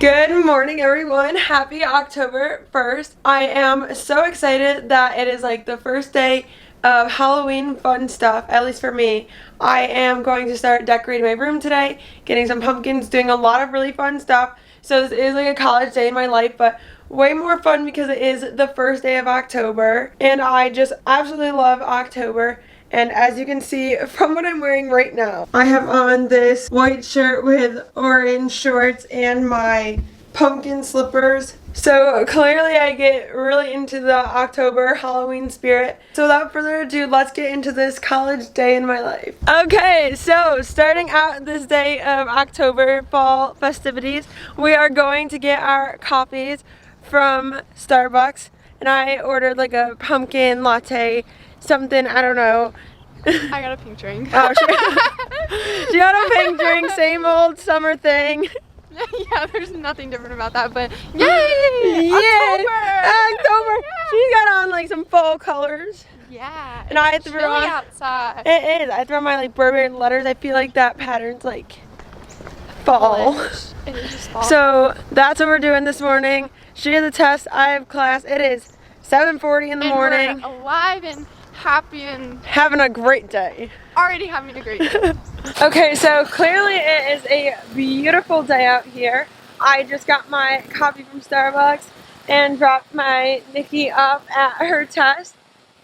Good morning, everyone. Happy October 1st. I am so excited that it is like the first day of Halloween fun stuff, at least for me. I am going to start decorating my room today, getting some pumpkins, doing a lot of really fun stuff. So this is like a college day in my life, but way more fun because it is the first day of October. And I just absolutely love October. And as you can see from what I'm wearing right now, I have on this white shirt with orange shorts and my pumpkin slippers. So clearly I get really into the October Halloween spirit. So without further ado, let's get into this college day in my life. Okay, so starting out this day of October fall festivities, we are going to get our coffees from Starbucks. And I ordered like a pumpkin latte, something, I don't know. I got a pink drink. Oh, she got a pink drink, same old summer thing. Yeah, there's nothing different about that, but yay! October! She got on like some fall colors. Yeah. And I threw threw on outside. It is. I threw on my like Burberry letters. I feel like that pattern's like fall. It is just fall. So that's what we're doing this morning. She has a test, I have class. It is 7:40 in the morning. We're alive and happy and having a great day. Already having a great day. Okay, so clearly it is a beautiful day out here. I just got my coffee from Starbucks and dropped my Nikki up at her test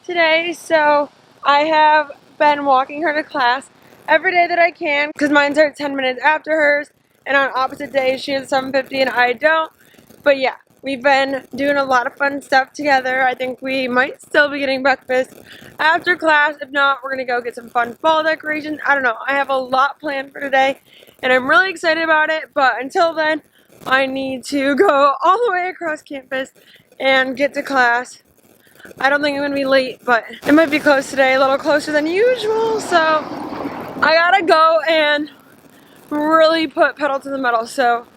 today. So I have been walking her to class every day that I can because mine starts 10 minutes after hers, and on opposite days she has 7:50 and I don't. But yeah, we've been doing a lot of fun stuff together. I think we might still be getting breakfast after class. If not, we're going to go get some fun fall decorations. I don't know. I have a lot planned for today, and I'm really excited about it. But until then, I need to go all the way across campus and get to class. I don't think I'm going to be late, but it might be close today, a little closer than usual. So I got to go and really put pedal to the metal. So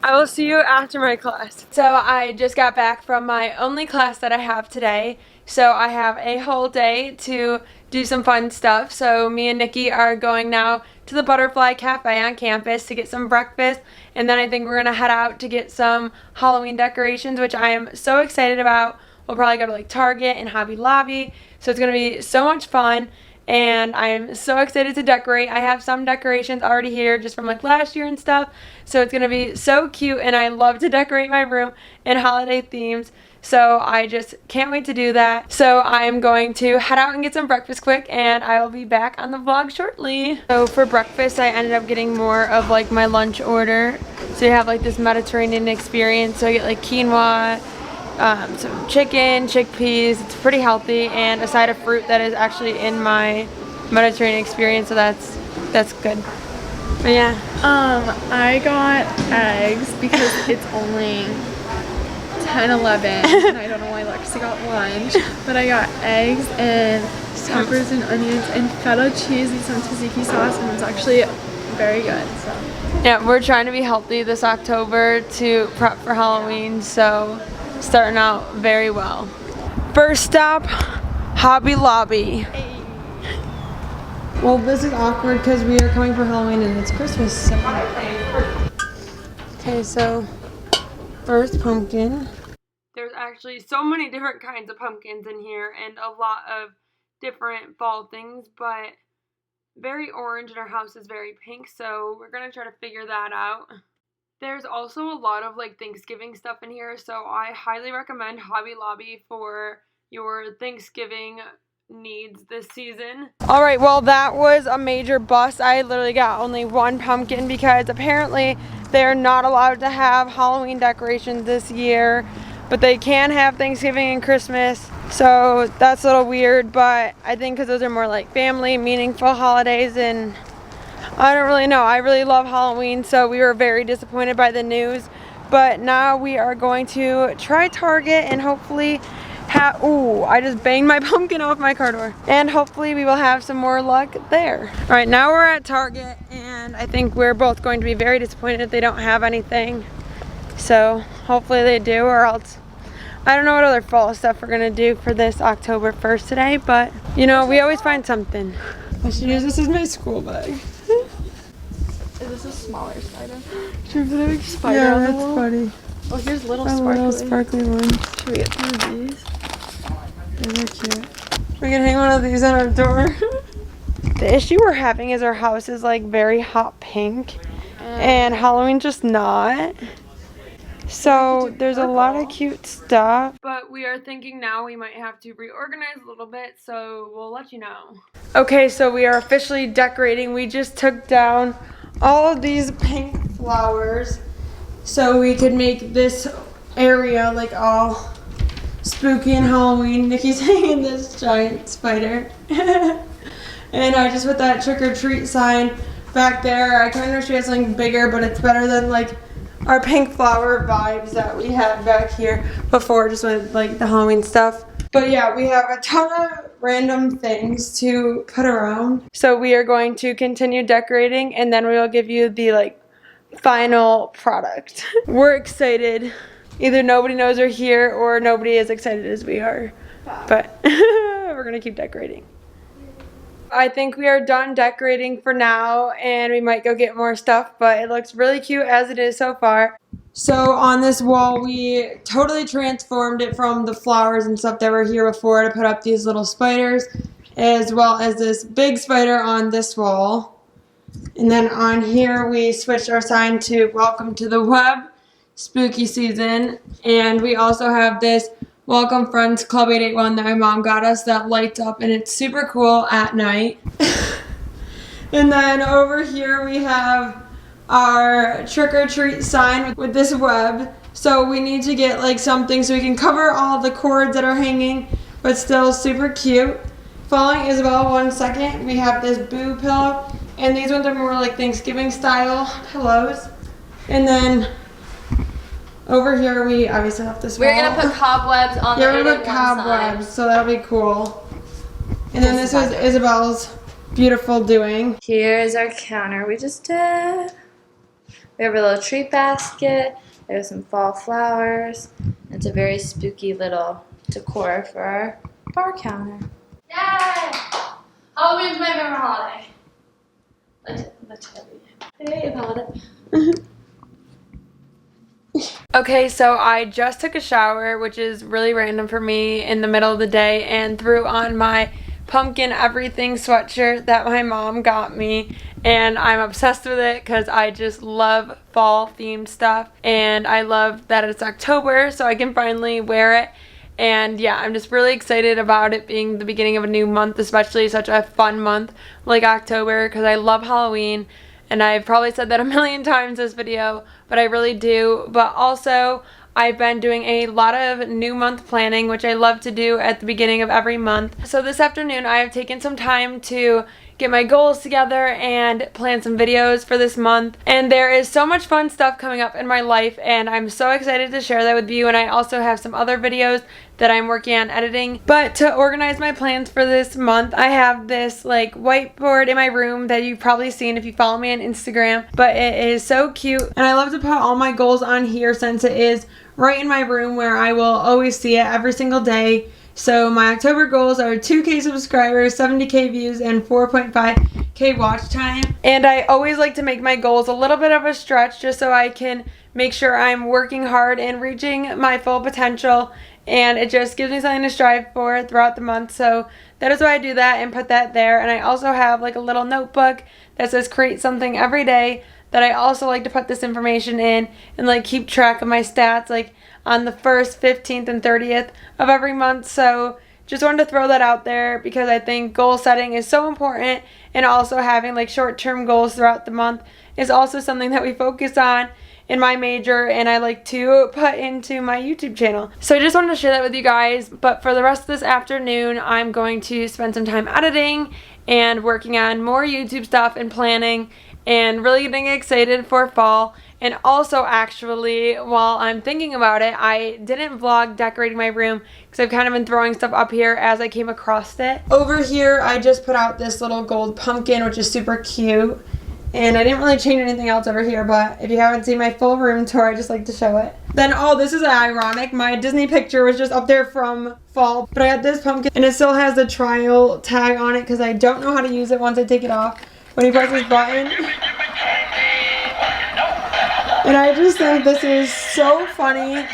I will see you after my class. So I just got back from my only class that I have today. So I have a whole day to do some fun stuff. So me and Nikki are going now to the Butterfly Cafe on campus to get some breakfast. And then I think we're gonna head out to get some Halloween decorations, which I am so excited about. We'll probably go to like Target and Hobby Lobby. So it's gonna be so much fun. And I'm so excited to decorate. I have some decorations already here just from like last year and stuff. So it's going to be so cute, and I love to decorate my room in holiday themes. So I just can't wait to do that. So I'm going to head out and get some breakfast quick, and I will be back on the vlog shortly. So for breakfast, I ended up getting more of like my lunch order. So you have like this Mediterranean experience. So I get like quinoa, some chicken, chickpeas. It's pretty healthy, and a side of fruit that is actually in my Mediterranean experience, so that's good. But yeah. I got eggs because it's only 10:11 and I don't know why Lexi got lunch, but I got eggs and peppers and onions and feta cheese and some tzatziki sauce, and it's actually very good. So yeah, we're trying to be healthy this October to prep for Halloween, so starting out very well. First stop, Hobby Lobby. hey. Well, this is awkward because we are coming for Halloween and it's Christmas. So. Okay, so first pumpkin. There's actually so many different kinds of pumpkins in here and a lot of different fall things, but very orange and our house is very pink, so we're gonna try to figure that out. There's also a lot of like Thanksgiving stuff in here, so I highly recommend Hobby Lobby for your Thanksgiving needs this season. Alright, well that was a major bust. I literally got only one pumpkin because apparently they're not allowed to have Halloween decorations this year, but they can have Thanksgiving and Christmas. So that's a little weird, but I think because those are more like family, meaningful holidays, and I don't really know. I really love Halloween, so we were very disappointed by the news. But now we are going to try Target and hopefully ooh, I just banged my pumpkin off my car door. And hopefully we will have some more luck there. All right, now we're at Target, and I think we're both going to be very disappointed if they don't have anything. So hopefully they do, or else I don't know what other fall stuff we're gonna do for this October 1st today, but you know, we always find something. I should use this as my school bag. Is this is a smaller spider. Should we put a big spider on the wall? Funny. Oh, here's little A sparkly. little sparkly one. Should we get some of these? Those are cute. We can hang one of these on our door. The issue we're having is our house is like very hot pink, and Halloween's just not. So there's a lot of cute stuff. But we are thinking now we might have to reorganize a little bit, so we'll let you know. Okay, so we are officially decorating. We just took down all of these pink flowers so we could make this area like all spooky and Halloween. Nikki's hanging this giant spider. And I just put that trick or treat sign back there. I kind of wish we had something bigger, but it's better than like our pink flower vibes that we had back here before, just with like the Halloween stuff. But yeah, we have a ton of random things to put around. So we are going to continue decorating, and then we will give you the like final product. We're excited. Either nobody knows we're here or nobody is excited as we are. But we're gonna keep decorating. I think we are done decorating for now, and we might go get more stuff, but it looks really cute as it is so far. So on this wall, we totally transformed it from the flowers and stuff that were here before to put up these little spiders, as well as this big spider on this wall. And then on here, we switched our sign to Welcome to the Web, Spooky Season. And we also have this Welcome Friends Club 881 that my mom got us that lights up, and it's super cool at night. And then over here we have our trick or treat sign with this web. So we need to get like something so we can cover all the cords that are hanging, but still super cute. Following Isabel 1 second, we have this boo pillow, and these ones are more like Thanksgiving style pillows. And then over here, we obviously have this wall. We're going to put cobwebs on the 881 we're going to put cobwebs, so that'll be cool. And then this was Isabel's beautiful doing. Here's our counter we just did. We have a little treat basket. There's some fall flowers. It's a very spooky little decor for our bar counter. Yay! Halloween's my favorite holiday. Let's Hey, holiday. Okay, so I just took a shower, which is really random for me, in the middle of the day, and threw on my pumpkin everything sweatshirt that my mom got me, and I'm obsessed with it because I just love fall themed stuff, and I love that it's October so I can finally wear it. And yeah, I'm just really excited about it being the beginning of a new month, especially such a fun month like October, because I love Halloween. And I've probably said that a million times this video, but I really do. But also, I've been doing a lot of new month planning, which I love to do at the beginning of every month. So this afternoon, I have taken some time to get my goals together and plan some videos for this month. And there is so much fun stuff coming up in my life, and I'm so excited to share that with you. And I also have some other videos that I'm working on editing. But to organize my plans for this month, I have this like whiteboard in my room that you've probably seen if you follow me on Instagram. But it is so cute, and I love to put all my goals on here since it is right in my room where I will always see it every single day. So my October goals are 2K subscribers, 70K views, and 4.5K watch time. And I always like to make my goals a little bit of a stretch just so I can make sure I'm working hard and reaching my full potential. And it just gives me something to strive for throughout the month. So that is why I do that and put that there. And I also have like a little notebook that says create something every day that I also like to put this information in and like keep track of my stats like on the 1st, 15th, and 30th of every month. So just wanted to throw that out there because I think goal setting is so important, and also having like short-term goals throughout the month is also something that we focus on in my major, and I like to put into my YouTube channel. So I just wanted to share that with you guys. But for the rest of this afternoon, I'm going to spend some time editing and working on more YouTube stuff and planning and really getting excited for fall. And also, actually, while I'm thinking about it, I didn't vlog decorating my room because I've kind of been throwing stuff up here as I came across it. Over here, I just put out this little gold pumpkin, which is super cute. And I didn't really change anything else over here, but if you haven't seen my full room tour, I just like to show it. Then, oh, this is ironic. My Disney picture was just up there from fall, but I had this pumpkin, and it still has the trial tag on it because I don't know how to use it once I take it off. When you press this button, And I just think this is so funny.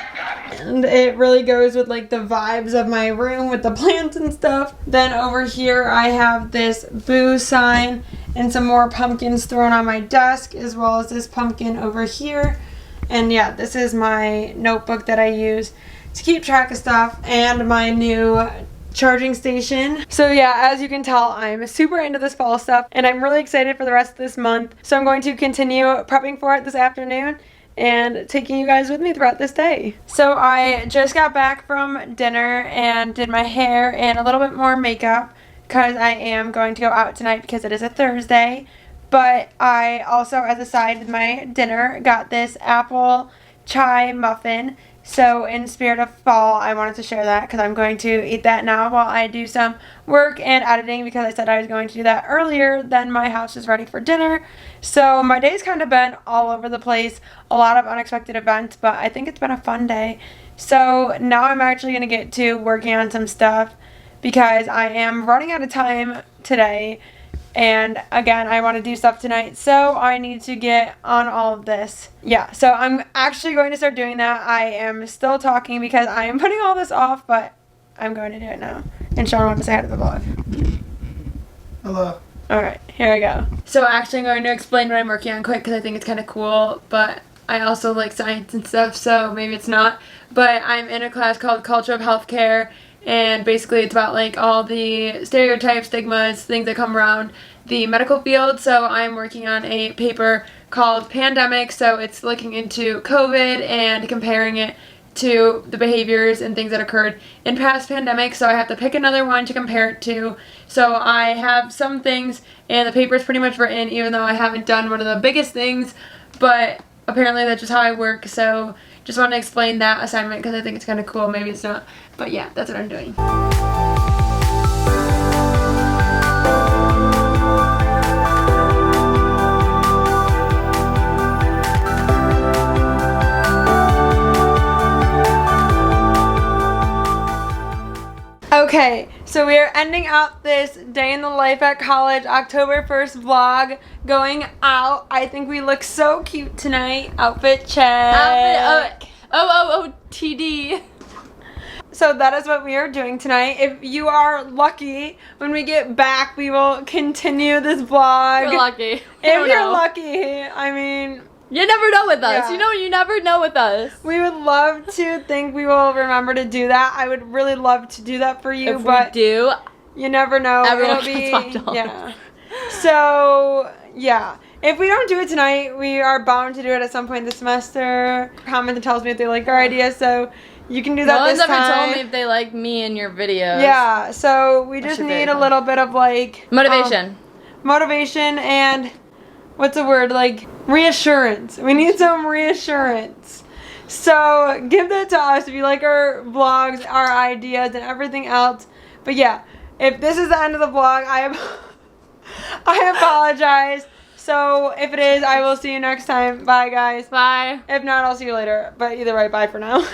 And it really goes with like the vibes of my room with the plants and stuff. Then over here I have this boo sign and some more pumpkins thrown on my desk, as well as this pumpkin over here. And yeah, this is my notebook that I use to keep track of stuff, and my new charging station. So yeah, as you can tell, I'm super into this fall stuff and I'm really excited for the rest of this month. So I'm going to continue prepping for it this afternoon and taking you guys with me throughout this day. So I just got back from dinner and did my hair and a little bit more makeup because I am going to go out tonight because it is a Thursday. But I also, as a side with my dinner, got this apple chai muffin. So in spirit of fall, I wanted to share that because I'm going to eat that now while I do some work and editing, because I said I was going to do that earlier than my house is ready for dinner. So my day's kind of been all over the place, a lot of unexpected events, but I think it's been a fun day. So now I'm actually going to get to working on some stuff because I am running out of time today. And again, I want to do stuff tonight, so I need to get on all of this. Yeah, so I'm actually going to start doing that. I am still talking because I am putting all this off, but I'm going to do it now. And Sean wants to say hi to the vlog. Hello. Alright, here we go. So actually I'm going to explain what I'm working on quick because I think it's kind of cool, but I also like science and stuff, so maybe it's not. But I'm in a class called Culture of Healthcare, and basically it's about like all the stereotypes, stigmas, things that come around the medical field. So I'm working on a paper called Pandemic, so it's looking into COVID and comparing it to the behaviors and things that occurred in past pandemics. So I have to pick another one to compare it to. So I have some things, and the paper is pretty much written, even though I haven't done one of the biggest things, but apparently that's just how I work. So just want to explain that assignment because I think it's kind of cool. Maybe it's not, but yeah, that's what I'm doing. Okay, so we are ending out this day in the life at college, October 1st vlog, going out. I think we look so cute tonight. Outfit check. TD. So that is what we are doing tonight. If you are lucky, when we get back, we will continue this vlog. We're lucky. If you're lucky, I mean... You never know with us. Yeah. You never know with us. We would love to think we will remember to do that. I would really love to do that for you, If but we do, you never know. everyone It'll gets be, $5. yeah. So, yeah. If we don't do it tonight, we are bound to do it at some point this semester. Comment and tells me if they like our idea, so you can do that no this one's ever time. told me if they like me in your videos. Yeah, so we just should need be a little bit of like... Motivation. motivation and... what's the word? Like, reassurance. We need some reassurance. So, give that to us if you like our vlogs, our ideas, and everything else. But yeah, if this is the end of the vlog, I apologize. So, if it is, I will see you next time. Bye, guys. Bye. If not, I'll see you later. But either way, bye for now.